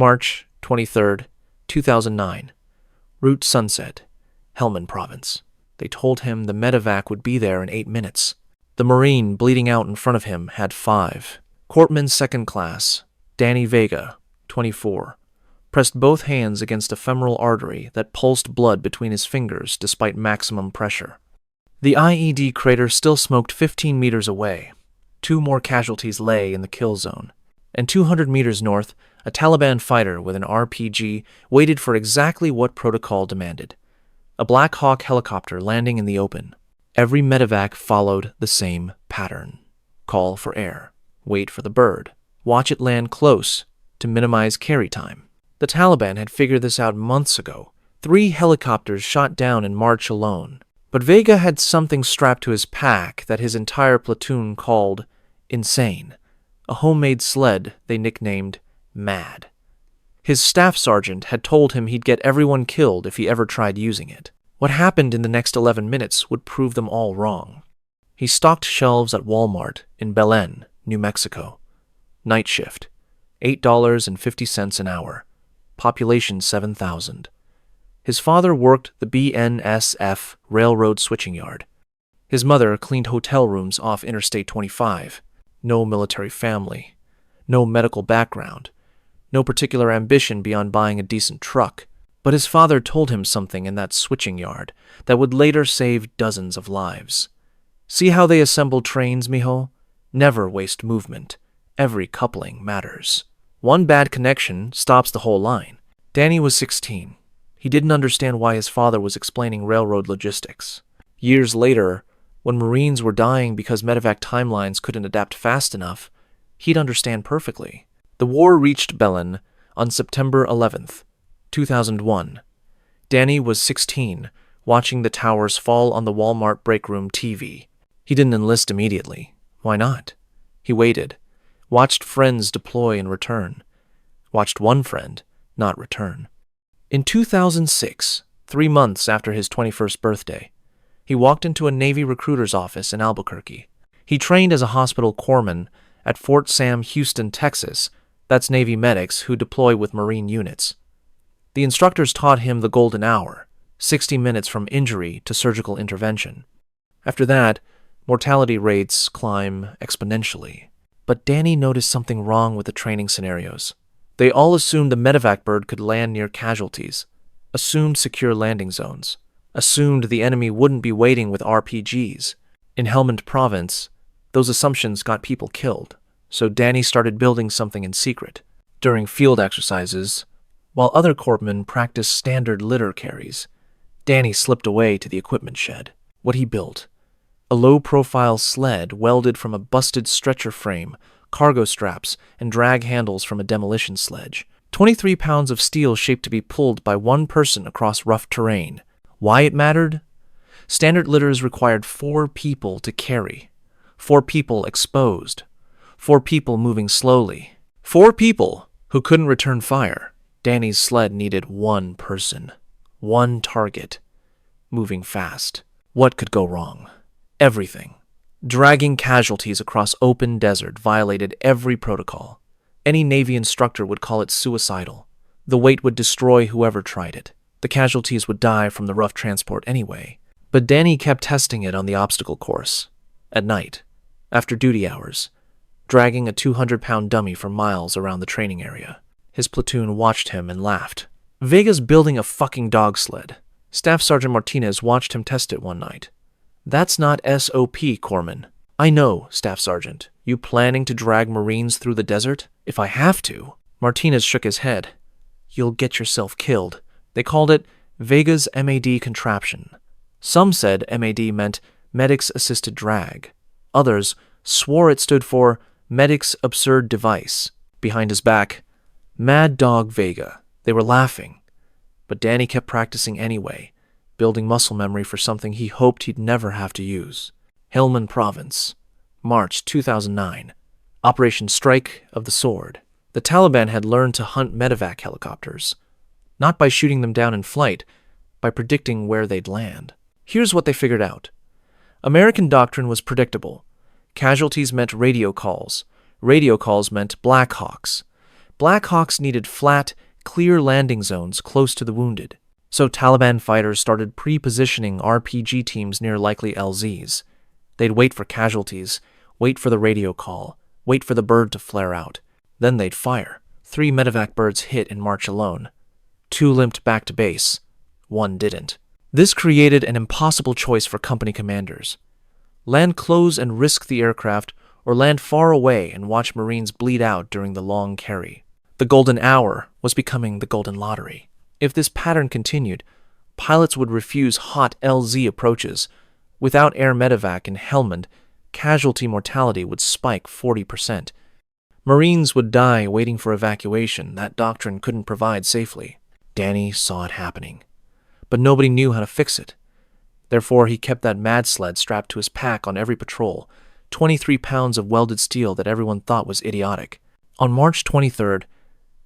March 23, 2009. Route Sunset, Helmand Province. They told him the medevac would be there in 8 minutes. The Marine bleeding out in front of him had 5. Corpsman second class, Danny Vega, 24, pressed both hands against a femoral artery that pulsed blood between his fingers despite maximum pressure. The IED crater still smoked 15 meters away. 2 more casualties lay in the kill zone. And 200 meters north, a Taliban fighter with an RPG waited for exactly what protocol demanded. A Black Hawk helicopter landing in the open. Every medevac followed the same pattern. Call for air. Wait for the bird. Watch it land close to minimize carry time. The Taliban had figured this out months ago. 3 helicopters shot down in March alone. But Vega had something strapped to his pack that his entire platoon called insane. A homemade sled they nicknamed Mad. His staff sergeant had told him he'd get everyone killed if he ever tried using it. What happened in the next 11 minutes would prove them all wrong. He stocked shelves at Walmart in Belen, New Mexico. Night shift, $8.50 an hour. Population 7,000. His father worked the BNSF railroad switching yard. His mother cleaned hotel rooms off Interstate 25. No military family. No medical background. No particular ambition beyond buying a decent truck. But his father told him something in that switching yard that would later save dozens of lives. See how they assemble trains, mijo? Never waste movement. Every coupling matters. One bad connection stops the whole line. Danny was 16. He didn't understand why his father was explaining railroad logistics. Years later, when Marines were dying because medevac timelines couldn't adapt fast enough, he'd understand perfectly. The war reached Belen on September 11th, 2001. Danny was 16, watching the towers fall on the Walmart breakroom TV. He didn't enlist immediately. Why not? He waited, watched friends deploy and return, watched one friend not return. In 2006, 3 months after his 21st birthday, he walked into a Navy recruiter's office in Albuquerque. He trained as a hospital corpsman at Fort Sam Houston, Texas. That's Navy medics who deploy with Marine units. The instructors taught him the golden hour, 60 minutes from injury to surgical intervention. After that, mortality rates climb exponentially. But Danny noticed something wrong with the training scenarios. They all assumed the medevac bird could land near casualties, assumed secure landing zones, assumed the enemy wouldn't be waiting with RPGs. In Helmand Province, those assumptions got people killed, so Danny started building something in secret. During field exercises, while other corpsmen practiced standard litter carries, Danny slipped away to the equipment shed. What he built: a low-profile sled welded from a busted stretcher frame, cargo straps, and drag handles from a demolition sledge. 23 pounds of steel shaped to be pulled by one person across rough terrain. Why it mattered? Standard litters required 4 people to carry. 4 people exposed. 4 people moving slowly. 4 people who couldn't return fire. Danny's sled needed 1 person. 1 target. Moving fast. What could go wrong? Everything. Dragging casualties across open desert violated every protocol. Any Navy instructor would call it suicidal. The weight would destroy whoever tried it. The casualties would die from the rough transport anyway. But Danny kept testing it on the obstacle course. At night, after duty hours, dragging a 200-pound dummy for miles around the training area. His platoon watched him and laughed. Vega's building a fucking dog sled. Staff Sergeant Martinez watched him test it one night. That's not SOP, Corpsman. I know, Staff Sergeant. You planning to drag Marines through the desert? If I have to. Martinez shook his head. You'll get yourself killed. They called it Vega's MAD contraption. Some said MAD meant Medics Assisted Drag. Others swore it stood for Medics Absurd Device. Behind his back, Mad Dog Vega. They were laughing. But Danny kept practicing anyway, building muscle memory for something he hoped he'd never have to use. Helmand Province, March 2009. Operation Strike of the Sword. The Taliban had learned to hunt medevac helicopters, not by shooting them down in flight, by predicting where they'd land. Here's what they figured out. American doctrine was predictable. Casualties meant radio calls. Radio calls meant Black Hawks. Black Hawks needed flat, clear landing zones close to the wounded. So Taliban fighters started pre-positioning RPG teams near likely LZs. They'd wait for casualties, wait for the radio call, wait for the bird to flare out. Then they'd fire. 3 medevac birds hit in March alone. 2 limped back to base. 1 didn't. This created an impossible choice for company commanders. Land close and risk the aircraft, or land far away and watch Marines bleed out during the long carry. The golden hour was becoming the golden lottery. If this pattern continued, pilots would refuse hot LZ approaches. Without air medevac in Helmand, casualty mortality would spike 40%. Marines would die waiting for evacuation that doctrine couldn't provide safely. Danny saw it happening, but nobody knew how to fix it. Therefore, he kept that mad sled strapped to his pack on every patrol, 23 pounds of welded steel that everyone thought was idiotic. On March 23rd,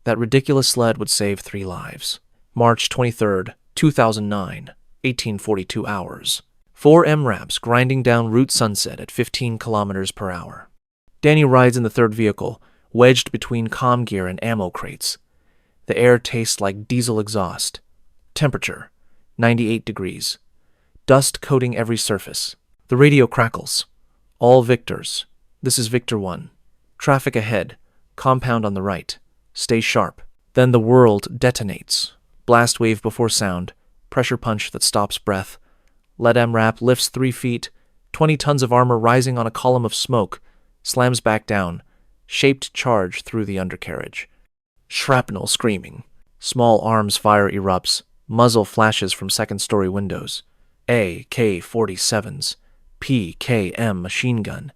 that ridiculous sled would save 3 lives. March 23rd, 2009, 1842 hours. 4 MRAPs grinding down Route Sunset at 15 kilometers per hour. Danny rides in the third vehicle, wedged between comm gear and ammo crates. The air tastes like diesel exhaust. Temperature, 98 degrees. Dust coating every surface. The radio crackles. All Victors. This is Victor 1. Traffic ahead. Compound on the right. Stay sharp. Then the world detonates. Blast wave before sound. Pressure punch that stops breath. Lead MRAP lifts 3 feet. 20 tons of armor rising on a column of smoke. Slams back down. Shaped charge through the undercarriage. Shrapnel screaming. Small arms fire erupts. Muzzle flashes from second-story windows. AK-47s. PKM machine gun.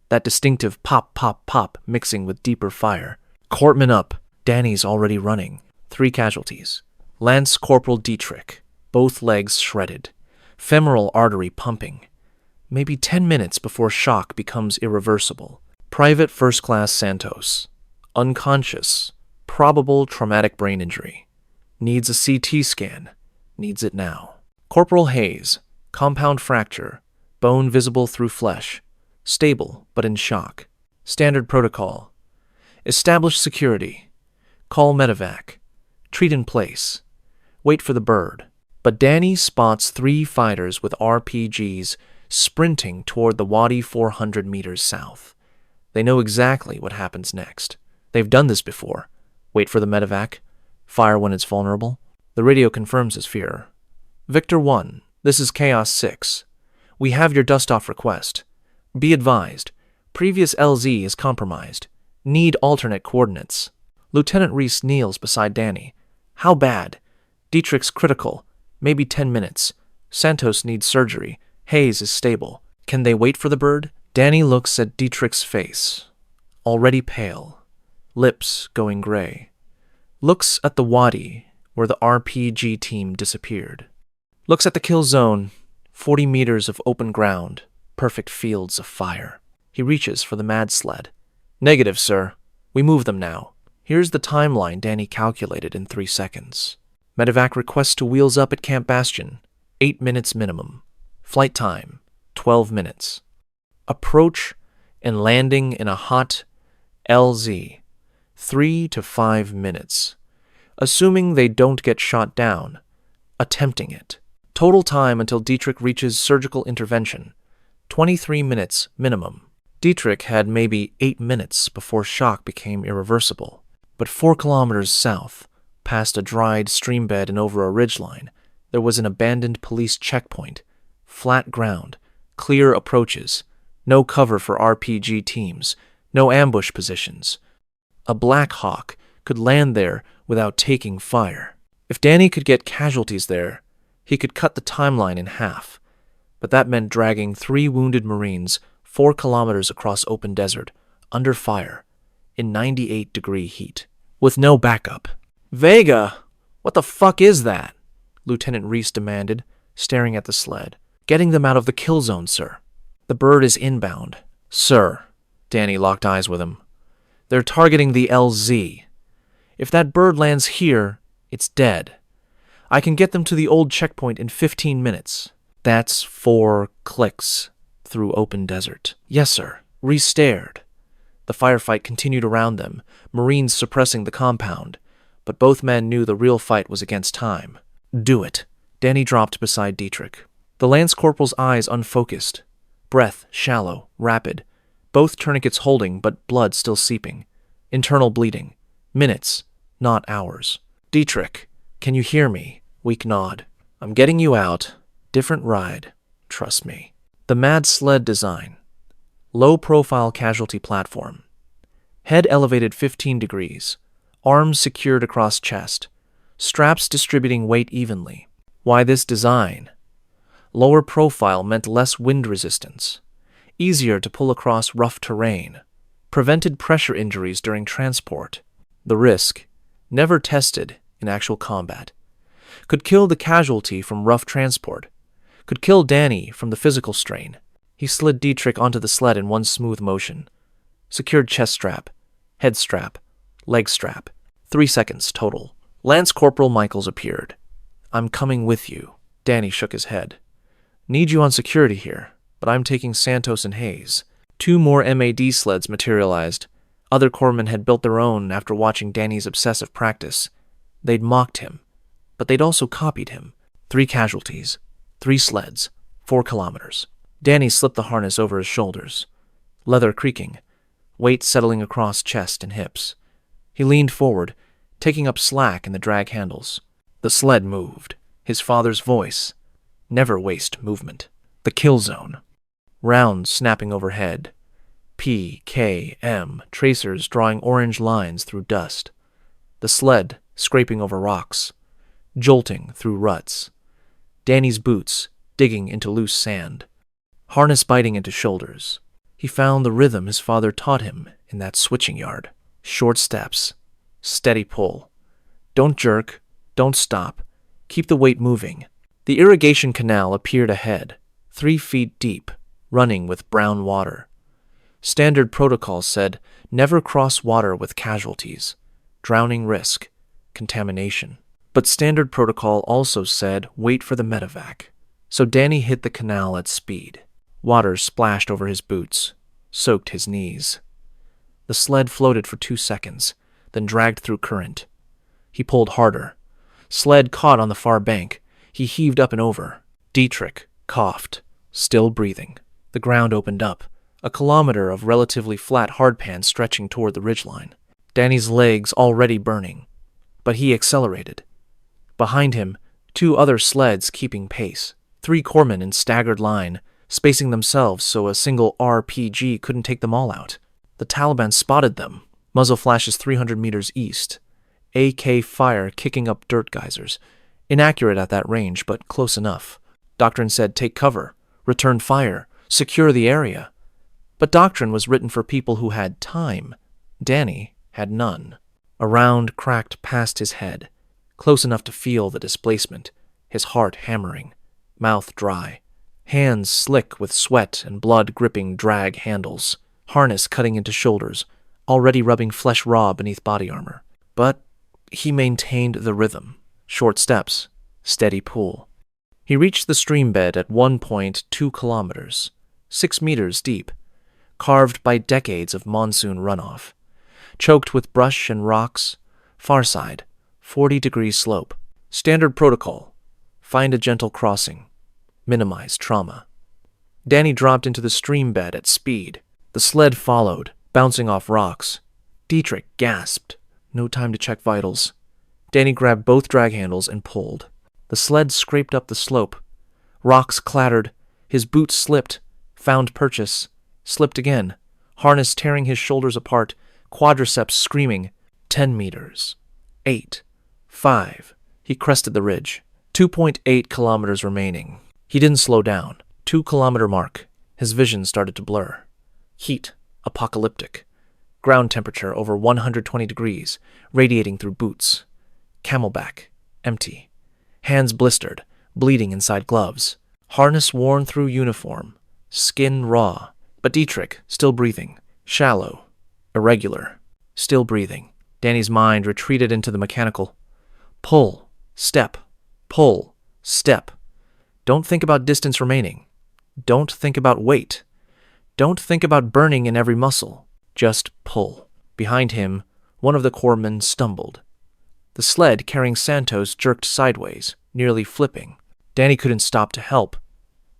That distinctive pop, pop, pop mixing with deeper fire. Corpsman up. Danny's already running. 3 casualties. Lance Corporal Dietrich. Both legs shredded. Femoral artery pumping. Maybe 10 minutes before shock becomes irreversible. Private First Class Santos. Unconscious. Probable traumatic brain injury. Needs a CT scan. Needs it now. Corporal Hayes. Compound fracture. Bone visible through flesh. Stable, but in shock. Standard protocol. Establish security. Call medevac. Treat in place. Wait for the bird. But Danny spots 3 fighters with RPGs sprinting toward the Wadi 400 meters south. They know exactly what happens next. They've done this before. Wait for the medevac. Fire when it's vulnerable. The radio confirms his fear. Victor 1, this is Chaos 6. We have your dust-off request. Be advised, previous LZ is compromised. Need alternate coordinates. Lieutenant Reese kneels beside Danny. How bad? Dietrich's critical. Maybe 10 minutes. Santos needs surgery. Hayes is stable. Can they wait for the bird? Danny looks at Dietrich's face. Already pale. Lips going gray. Looks at the wadi where the RPG team disappeared. Looks at the kill zone. 40 meters of open ground. Perfect fields of fire. He reaches for the mad sled. Negative, sir. We move them now. Here's the timeline Danny calculated in 3 seconds. Medevac request to wheels up at Camp Bastion. 8 minutes minimum. Flight time, 12 minutes. Approach and landing in a hot LZ, 3 to 5 minutes. Assuming they don't get shot down, attempting it. Total time until Dietrich reaches surgical intervention, 23 minutes minimum. Dietrich had maybe 8 minutes before shock became irreversible. But 4 kilometers south, past a dried stream bed and over a ridgeline, there was an abandoned police checkpoint. Flat ground, clear approaches, no cover for RPG teams, no ambush positions. A Black Hawk could land there without taking fire. If Danny could get casualties there, he could cut the timeline in half. But that meant dragging 3 wounded Marines 4 kilometers across open desert, under fire, in 98-degree heat, with no backup. Vega! What the fuck is that? Lieutenant Reese demanded, staring at the sled. Getting them out of the kill zone, sir. The bird is inbound. Sir. Danny locked eyes with him. They're targeting the LZ. If that bird lands here, it's dead. I can get them to the old checkpoint in 15 minutes. That's 4 clicks through open desert. Yes, sir. Reese stared. The firefight continued around them, Marines suppressing the compound, but both men knew the real fight was against time. "Do it." Danny dropped beside Dietrich. The Lance Corporal's eyes unfocused, breath shallow, rapid, both tourniquets holding but blood still seeping. Internal bleeding. Minutes, not hours. "Dietrich, can you hear me?" Weak nod. "I'm getting you out. Different ride. Trust me." The mad sled design. Low-profile casualty platform. Head elevated 15 degrees. Arms secured across chest. Straps distributing weight evenly. Why this design? Lower profile meant less wind resistance. Easier to pull across rough terrain. Prevented pressure injuries during transport. The risk, never tested in actual combat. Could kill the casualty from rough transport. Could kill Danny from the physical strain. He slid Dietrich onto the sled in one smooth motion. Secured chest strap, head strap, leg strap. 3 seconds total. Lance Corporal Michaels appeared. "I'm coming with you." Danny shook his head. "Need you on security here, but I'm taking Santos and Hayes." 2 more MAD sleds materialized. Other corpsmen had built their own after watching Danny's obsessive practice. They'd mocked him, but they'd also copied him. 3 casualties, 3 sleds, 4 kilometers. Danny slipped the harness over his shoulders. Leather creaking, weight settling across chest and hips. He leaned forward, taking up slack in the drag handles. The sled moved. His father's voice. Never waste movement. The kill zone. Rounds snapping overhead. P, K, M, tracers drawing orange lines through dust. The sled scraping over rocks. Jolting through ruts. Danny's boots digging into loose sand. Harness biting into shoulders. He found the rhythm his father taught him in that switching yard. Short steps. Steady pull. Don't jerk. Don't stop. Keep the weight moving. The irrigation canal appeared ahead, 3 feet deep, running with brown water. Standard protocol said, never cross water with casualties. Drowning risk. Contamination. But standard protocol also said, wait for the medevac. So Danny hit the canal at speed. Water splashed over his boots, soaked his knees. The sled floated for 2 seconds, then dragged through current. He pulled harder. Sled caught on the far bank. He heaved up and over. Dietrich coughed, still breathing. The ground opened up, a kilometer of relatively flat hardpan stretching toward the ridgeline. Danny's legs already burning, but he accelerated. Behind him, 2 other sleds keeping pace. 3 corpsmen in staggered line, spacing themselves so a single RPG couldn't take them all out. The Taliban spotted them. Muzzle flashes 300 meters east. AK fire kicking up dirt geysers. Inaccurate at that range, but close enough. Doctrine said take cover, return fire, secure the area. But doctrine was written for people who had time. Danny had none. A round cracked past his head, close enough to feel the displacement, his heart hammering, mouth dry, hands slick with sweat and blood gripping drag handles, harness cutting into shoulders, already rubbing flesh raw beneath body armor. But he maintained the rhythm. Short steps, steady pull. He reached the stream bed at 1.2 kilometers, 6 meters deep, carved by decades of monsoon runoff, choked with brush and rocks, far side, 40-degree slope. Standard protocol, find a gentle crossing, minimize trauma. Danny dropped into the stream bed at speed. The sled followed, bouncing off rocks. Dietrich gasped. No time to check vitals. Danny grabbed both drag handles and pulled. The sled scraped up the slope. Rocks clattered. His boots slipped. Found purchase. Slipped again. Harness tearing his shoulders apart. Quadriceps screaming. 10 meters. 8. 5. He crested the ridge. 2.8 kilometers remaining. He didn't slow down. 2-kilometer mark. His vision started to blur. Heat. Apocalyptic. Ground temperature over 120 degrees, radiating through boots. Camelback. Empty. Hands blistered, bleeding inside gloves. Harness worn through uniform. Skin raw. But Dietrich, still breathing. Shallow. Irregular. Still breathing. Danny's mind retreated into the mechanical. Pull. Step. Pull. Step. Don't think about distance remaining. Don't think about weight. Don't think about burning in every muscle. Just pull. Behind him, one of the corpsmen stumbled. The sled carrying Santos jerked sideways, nearly flipping. Danny couldn't stop to help.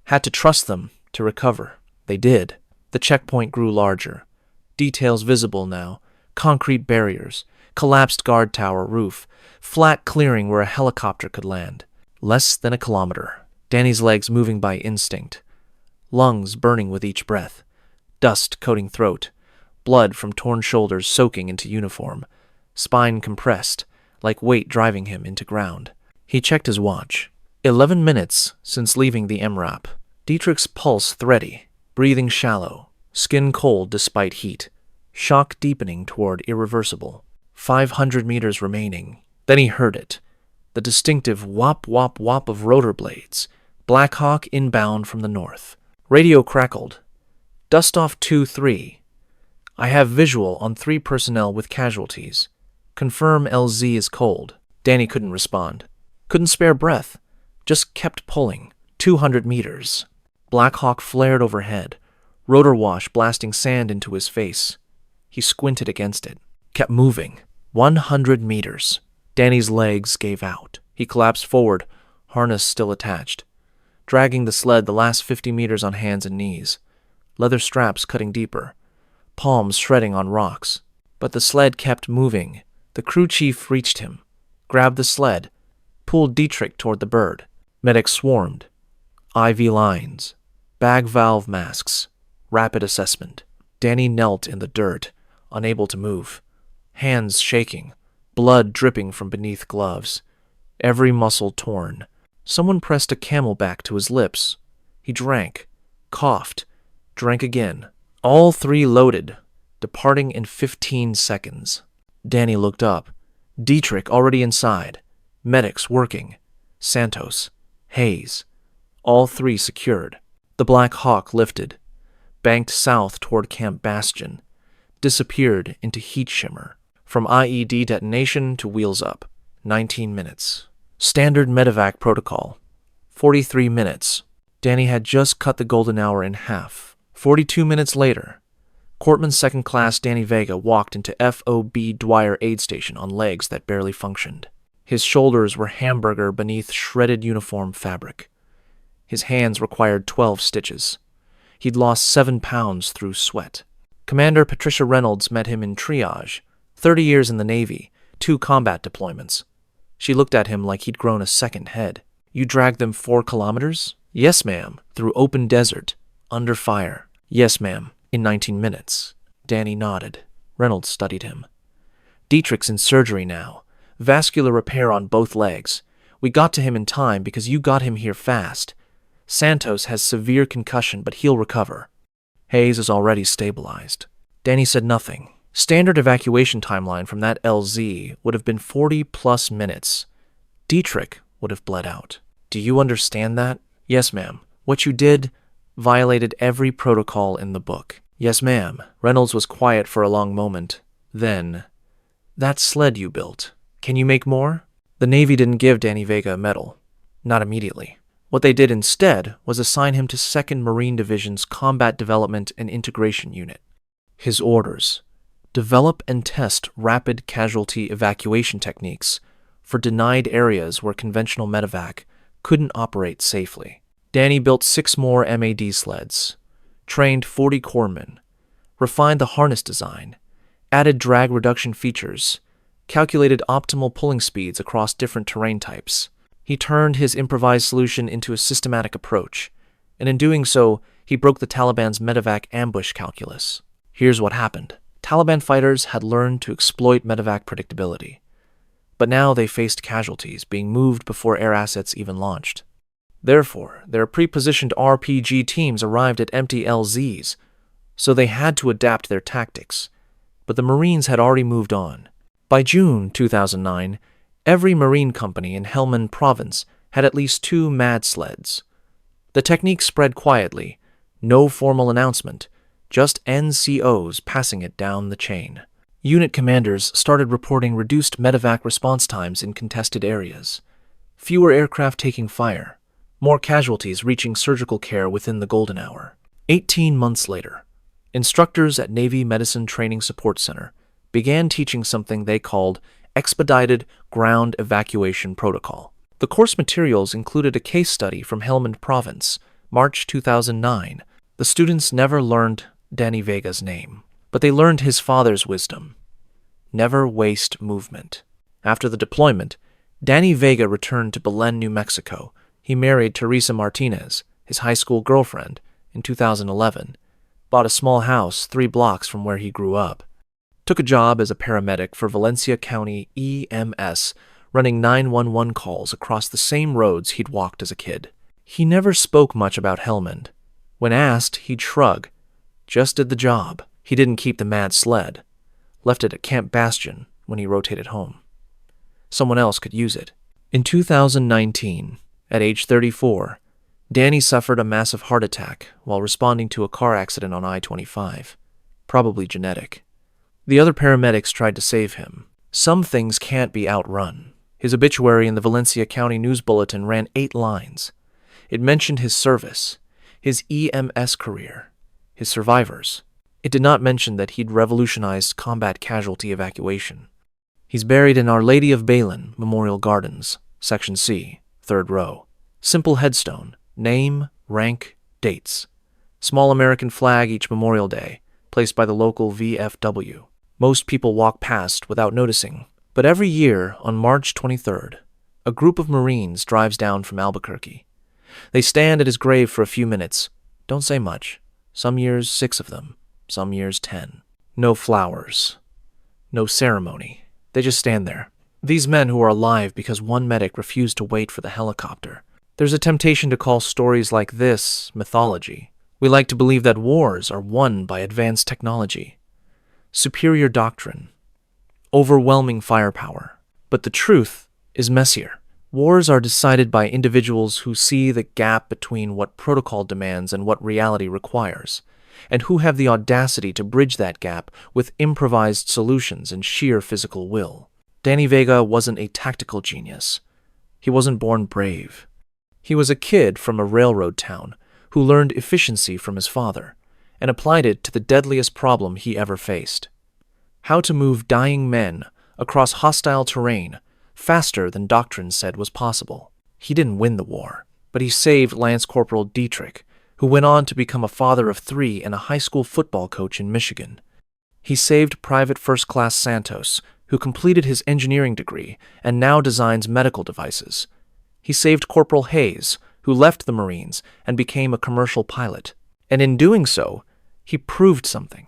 Had to trust them to recover. They did. The checkpoint grew larger. Details visible now. Concrete barriers, collapsed guard tower roof, flat clearing where a helicopter could land. Less than a kilometer. Danny's legs moving by instinct. Lungs burning with each breath. Dust coating throat. Blood from torn shoulders soaking into uniform. Spine compressed, like weight driving him into ground. He checked his watch. 11 minutes since leaving the MRAP. Dietrich's pulse thready, breathing shallow, skin cold despite heat. Shock deepening toward irreversible. 500 meters remaining. Then he heard it. The distinctive whop whop whop of rotor blades. Black Hawk inbound from the north. Radio crackled. Dust off 2-3. I have visual on 3 personnel with casualties. Confirm LZ is cold. Danny couldn't respond. Couldn't spare breath. Just kept pulling. 200 meters. Black Hawk flared overhead. Rotor wash blasting sand into his face. He squinted against it. Kept moving. 100 meters. Danny's legs gave out. He collapsed forward, harness still attached. Dragging the sled the last 50 meters on hands and knees. Leather straps cutting deeper. Palms shredding on rocks. But the sled kept moving. The crew chief reached him. Grabbed the sled. Pulled Dietrich toward the bird. Medics swarmed. IV lines. Bag valve masks. Rapid assessment. Danny knelt in the dirt, unable to move. Hands shaking. Blood dripping from beneath gloves. Every muscle torn. Someone pressed a Camelback to his lips. He drank. Coughed. Drank again. All 3 loaded. Departing in 15 seconds. Danny looked up. Dietrich already inside. Medics working. Santos. Hayes. All 3 secured. The Black Hawk lifted. Banked south toward Camp Bastion. Disappeared into heat shimmer. From IED detonation to wheels up. 19 minutes. Standard medevac protocol. 43 minutes. Danny had just cut the golden hour in half. 42 minutes later, Corpsman Second Class Danny Vega walked into FOB Dwyer aid station on legs that barely functioned. His shoulders were hamburger beneath shredded uniform fabric. His hands required 12 stitches. He'd lost 7 pounds through sweat. Commander Patricia Reynolds met him in triage. 30 years in the Navy, 2 combat deployments. She looked at him like he'd grown a second head. You dragged them 4 kilometers? Yes, ma'am. Through open desert. Under fire. Yes, ma'am. In 19 minutes. Danny nodded. Reynolds studied him. Dietrich's in surgery now. Vascular repair on both legs. We got to him in time because you got him here fast. Santos has severe concussion, but he'll recover. Hayes is already stabilized. Danny said nothing. Standard evacuation timeline from that LZ would have been 40+ minutes. Dietrich would have bled out. Do you understand that? Yes, ma'am. What you did violated every protocol in the book. Yes, ma'am. Reynolds was quiet for a long moment. Then, that sled you built, can you make more? The Navy didn't give Danny Vega a medal. Not immediately. What they did instead was assign him to 2nd Marine Division's Combat Development and Integration Unit. His orders: develop and test rapid casualty evacuation techniques for denied areas where conventional medevac couldn't operate safely. Danny built 6 more MAD sleds, trained 40 corpsmen, refined the harness design, added drag reduction features, calculated optimal pulling speeds across different terrain types. He turned his improvised solution into a systematic approach, and in doing so, he broke the Taliban's medevac ambush calculus. Here's what happened. Taliban fighters had learned to exploit medevac predictability, but now they faced casualties being moved before air assets even launched. Therefore, their pre-positioned RPG teams arrived at empty LZs, so they had to adapt their tactics, but the Marines had already moved on. By June 2009, every Marine company in Helmand Province had at least 2 MAD sleds. The technique spread quietly, no formal announcement, just NCOs passing it down the chain. Unit commanders started reporting reduced medevac response times in contested areas, fewer aircraft taking fire, more casualties reaching surgical care within the golden hour. 18 months later, Instructors at Navy Medicine Training Support Center began teaching something they called Expedited Ground Evacuation Protocol. The course materials included a case study from Helmand Province, March 2009. The students never learned Danny Vega's name, but they learned his father's wisdom. Never waste movement. After the deployment, Danny Vega returned to Belen, New Mexico. He married Teresa Martinez, his high school girlfriend, in 2011, bought a small house 3 blocks from where he grew up, took a job as a paramedic for Valencia County EMS, running 911 calls across the same roads he'd walked as a kid. He never spoke much about Helmand. When asked, he'd shrug. Just did the job. He didn't keep the mad sled. Left it at Camp Bastion when he rotated home. Someone else could use it. In 2019, at age 34, Danny suffered a massive heart attack while responding to a car accident on I-25. Probably genetic. The other paramedics tried to save him. Some things can't be outrun. His obituary in the Valencia County News Bulletin ran 8 lines. It mentioned his service, his EMS career, his survivors. It did not mention that he'd revolutionized combat casualty evacuation. He's buried in Our Lady of Balen Memorial Gardens, Section C, 3rd row. Simple headstone, name, rank, dates. Small American flag each Memorial Day, placed by the local VFW. Most people walk past without noticing, but every year on March 23rd, a group of Marines drives down from Albuquerque. They stand at his grave for a few minutes, don't say much. Some years 6 of them, some years 10. No flowers, no ceremony. They just stand there. These men who are alive because one medic refused to wait for the helicopter. There's a temptation to call stories like this mythology. We like to believe that wars are won by advanced technology, superior doctrine, overwhelming firepower. But the truth is messier. Wars are decided by individuals who see the gap between what protocol demands and what reality requires, and who have the audacity to bridge that gap with improvised solutions and sheer physical will. Danny Vega wasn't a tactical genius. He wasn't born brave. He was a kid from a railroad town who learned efficiency from his father and applied it to the deadliest problem he ever faced: how to move dying men across hostile terrain faster than doctrine said was possible. He didn't win the war, but he saved Lance Corporal Dietrich, who went on to become a father of 3 and a high school football coach in Michigan. He saved Private First Class Santos, who completed his engineering degree and now designs medical devices. He saved Corporal Hayes, who left the Marines and became a commercial pilot. And in doing so, he proved something.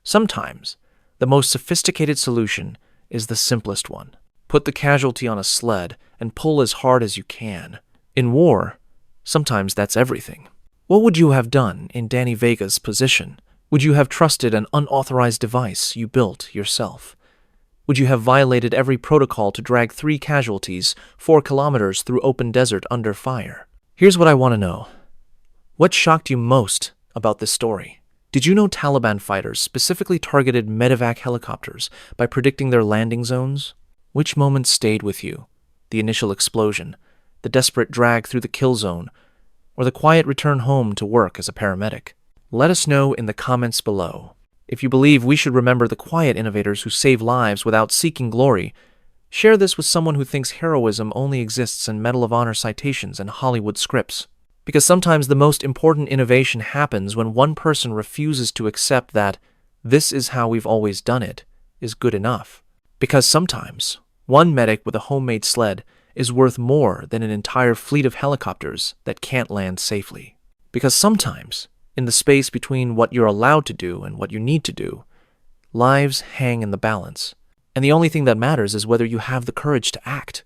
Sometimes, the most sophisticated solution is the simplest one. Put the casualty on a sled and pull as hard as you can. In war, sometimes that's everything. What would you have done in Danny Vega's position? Would you have trusted an unauthorized device you built yourself? Would you have violated every protocol to drag 3 casualties 4 kilometers through open desert under fire? Here's what I want to know. What shocked you most about this story? Did you know Taliban fighters specifically targeted medevac helicopters by predicting their landing zones? Which moment stayed with you? The initial explosion, the desperate drag through the kill zone, or the quiet return home to work as a paramedic? Let us know in the comments below. If you believe we should remember the quiet innovators who save lives without seeking glory, share this with someone who thinks heroism only exists in Medal of Honor citations and Hollywood scripts. Because sometimes the most important innovation happens when one person refuses to accept that "this is how we've always done it" is good enough. Because sometimes one medic with a homemade sled is worth more than an entire fleet of helicopters that can't land safely. Because sometimes, in the space between what you're allowed to do and what you need to do, lives hang in the balance. And the only thing that matters is whether you have the courage to act.